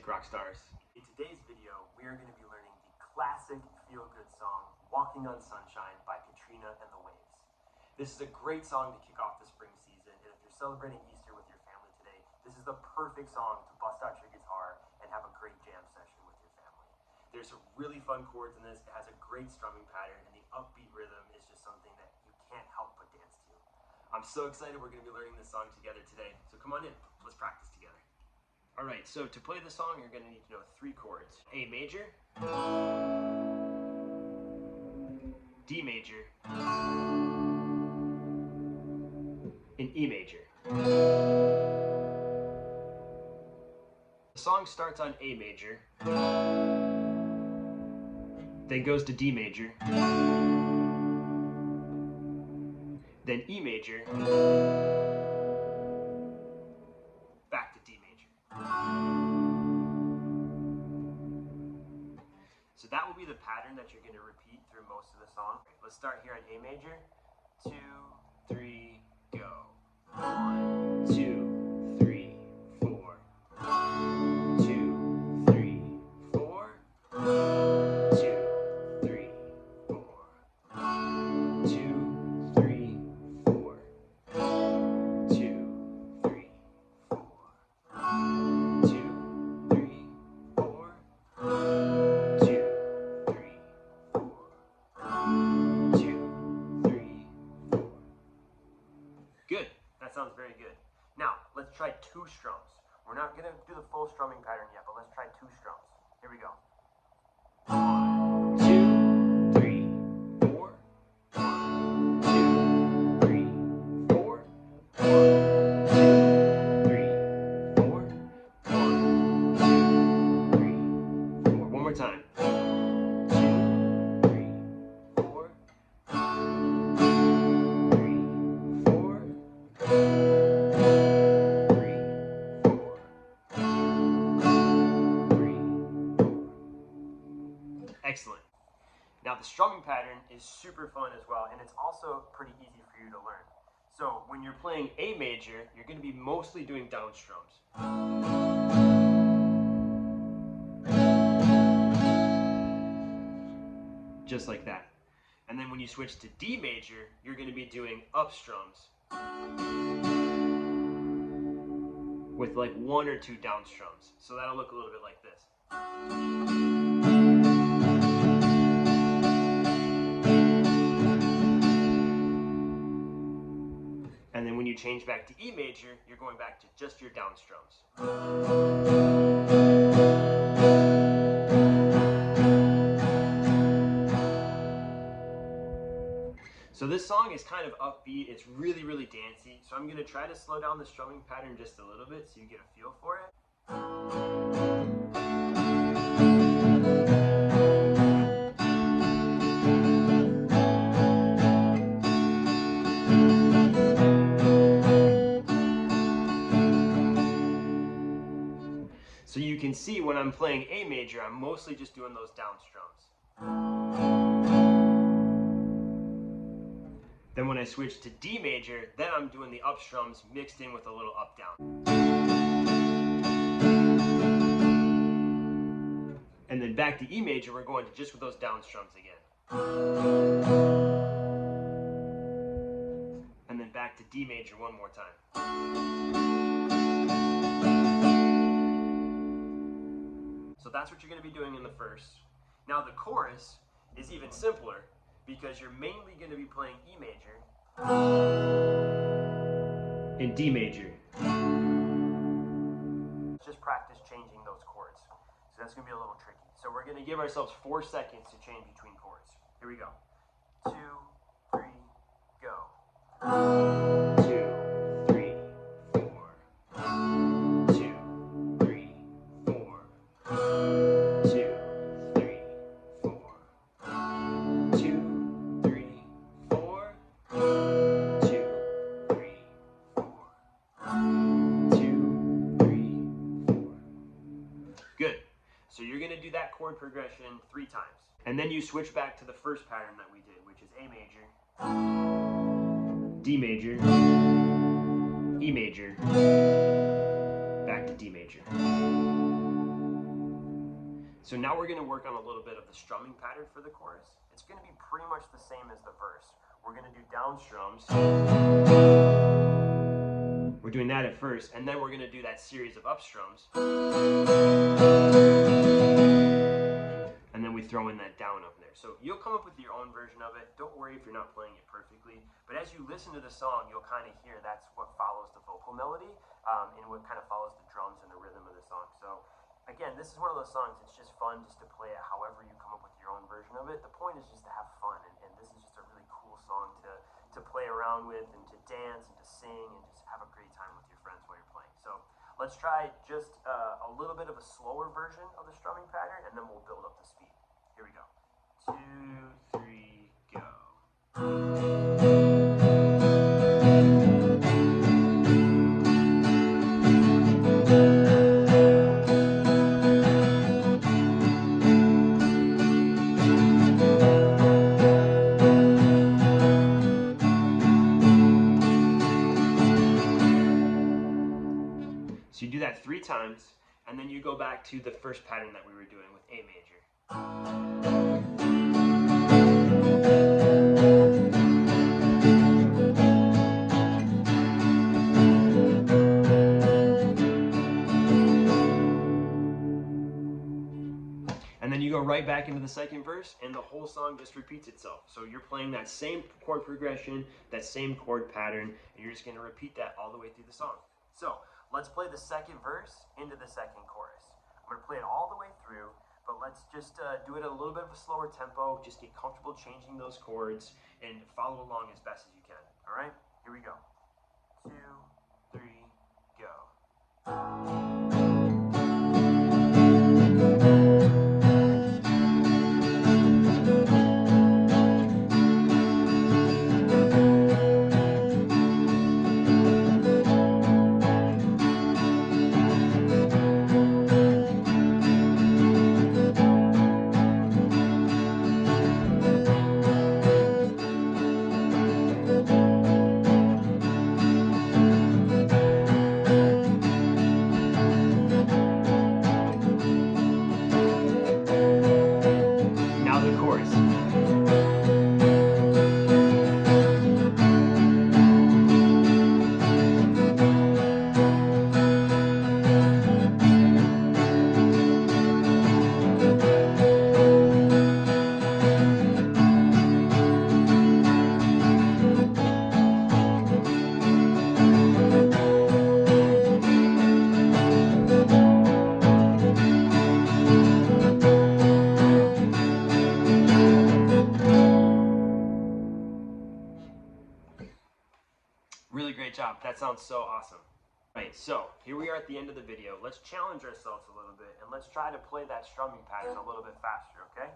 music rock stars. In today's video, we are going to be learning the classic feel-good song, Walking on Sunshine by Katrina and the Waves. This is a great song to kick off the spring season, and if you're celebrating Easter with your family today, this is the perfect song to bust out your guitar and have a great jam session with your family. There's some really fun chords in this, it has a great strumming pattern, and the upbeat rhythm is just something that you can't help but dance to. I'm so excited we're going to be learning this song together today, so come on in, let's practice together. Alright, so to play the song, you're going to need to know 3 chords. A major, D major, and E major. The song starts on A major, then goes to D major, then E major, back to D major. So that will be the pattern that you're going to repeat through most of the song. Let's start here on A major. 2, 3, go. 1, 2, 3, 4. 2, 3, 4. 2, 3, 4. 2, 3, 4. 2, 3, 4. 2, 3, 4. 2, 3, 4. Good. That sounds very good. Now, let's try 2 strums. We're not going to do the full strumming pattern yet, but let's try 2 strums. Here we go. 1, 2, 3, 4. 1, 2, 3, 4. 1, 2, 3, 4. 1, 2, 3, 4. One more time. 2, 3, 4. 3, 4. 3, 4. 3, 4. Excellent. Now the strumming pattern is super fun as well, and it's also pretty easy for you to learn. So when you're playing A major, you're going to be mostly doing down strums. Just like that. And then when you switch to D major, you're going to be doing up strums with like 1 or 2 down strums. So that'll look a little bit like this. And then when you change back to E major, you're going back to just your down strums. So this song is kind of upbeat, it's really, really dancey, so I'm going to try to slow down the strumming pattern just a little bit so you get a feel for it. So you can see when I'm playing A major, I'm mostly just doing those down strums. Then when I switch to D major, then I'm doing the up strums mixed in with a little up down. And then back to E major, we're going to just with those down strums again. And then back to D major one more time. So that's what you're going to be doing in the first. Now the chorus is even simpler because you're mainly going to be playing E major and D major. Just practice changing those chords. So that's going to be a little tricky. So we're going to give ourselves 4 seconds to change between chords. Here we go. 2, 3, go. 2, 3, 4. 2, 3, 4. 2, 3, 4. 2, 3, 4. 2, 3, 4. 2, 3, 4. Good. So you're going to do that chord progression 3 times. And then you switch back to the first pattern that we did, which is A major, D major, E major, back to D major. So now we're going to work on a little bit of the strumming pattern for the chorus. It's going to be pretty much the same as the verse. We're going to do down strums. We're doing that at first, and then we're going to do that series of up strums. And then we throw in that down up there. So you'll come up with your own version of it. Don't worry if you're not playing it perfectly. But as you listen to the song, you'll kind of hear that's what follows the vocal melody and what kind of follows the drums and the rhythm of the song. So again, this is one of those songs, it's just fun just to play it however you come up with your own version of it. The point is just to have fun, and this is just a really cool song to play around with and to dance and to sing and just have a great time with your friends while you're playing. So let's try just a little bit of a slower version of the strumming pattern, and then we'll build up the speed. Here we go. 2, 3, go. So you do that 3 times, and then you go back to the first pattern that we were doing with A major. And then you go right back into the second verse, and the whole song just repeats itself. So you're playing that same chord progression, that same chord pattern, and you're just going to repeat that all the way through the song. So let's play the second verse into the second chorus. I'm going to play it all the way through, but let's just do it at a little bit of a slower tempo. Just get comfortable changing those chords and follow along as best as you can. All right, here we go. 2, 3, go. Now the chorus. Really great job. That sounds so awesome. Right, so here we are at the end of the video. Let's challenge ourselves a little bit, and let's try to play that strumming pattern a little bit faster, okay?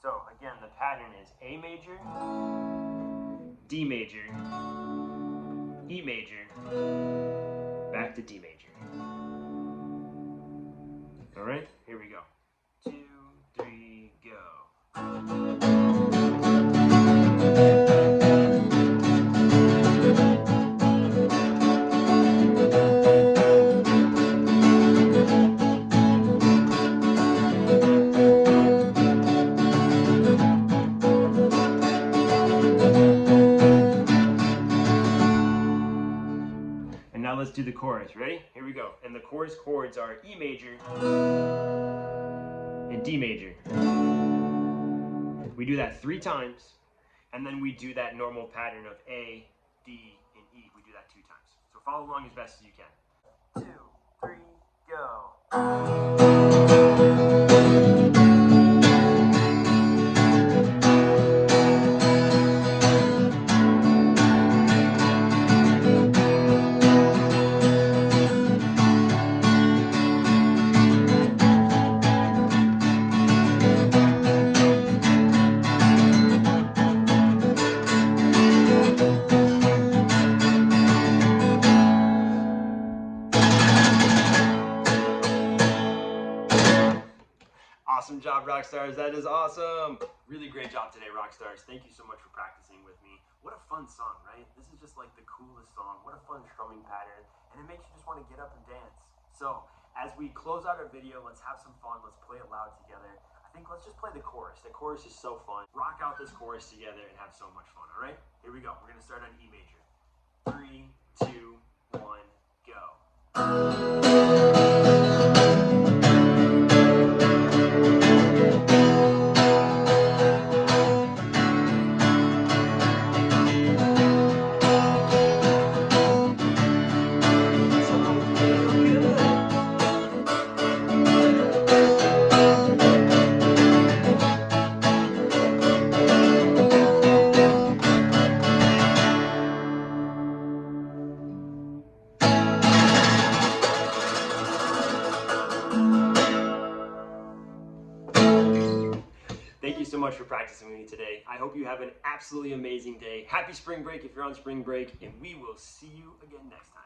So again, the pattern is A major, D major, E major, back to D major. All right, here we go. 2, 3, go. Now let's do the chorus. Ready? Here we go. And the chorus chords are E major and D major. We do that 3 times, and then we do that normal pattern of A, D, and E. We do that 2 times. So follow along as best as you can. 2, 3, go. Awesome job, rock stars. That is awesome. Really great job today, rock stars. Thank you so much for practicing with me. What a fun song, right? This is just like the coolest song. What a fun strumming pattern. And it makes you just want to get up and dance. So As we close out our video, let's have some fun. Let's play it loud together. I think let's just play the chorus. The chorus is so fun. Rock out this chorus together and have so much fun, all right? Here we go. We're going to start on E major. 3, 2, 1, go. Thank you so much for practicing with me today. I hope you have an absolutely amazing day. Happy spring break if you're on spring break, and we will see you again next time.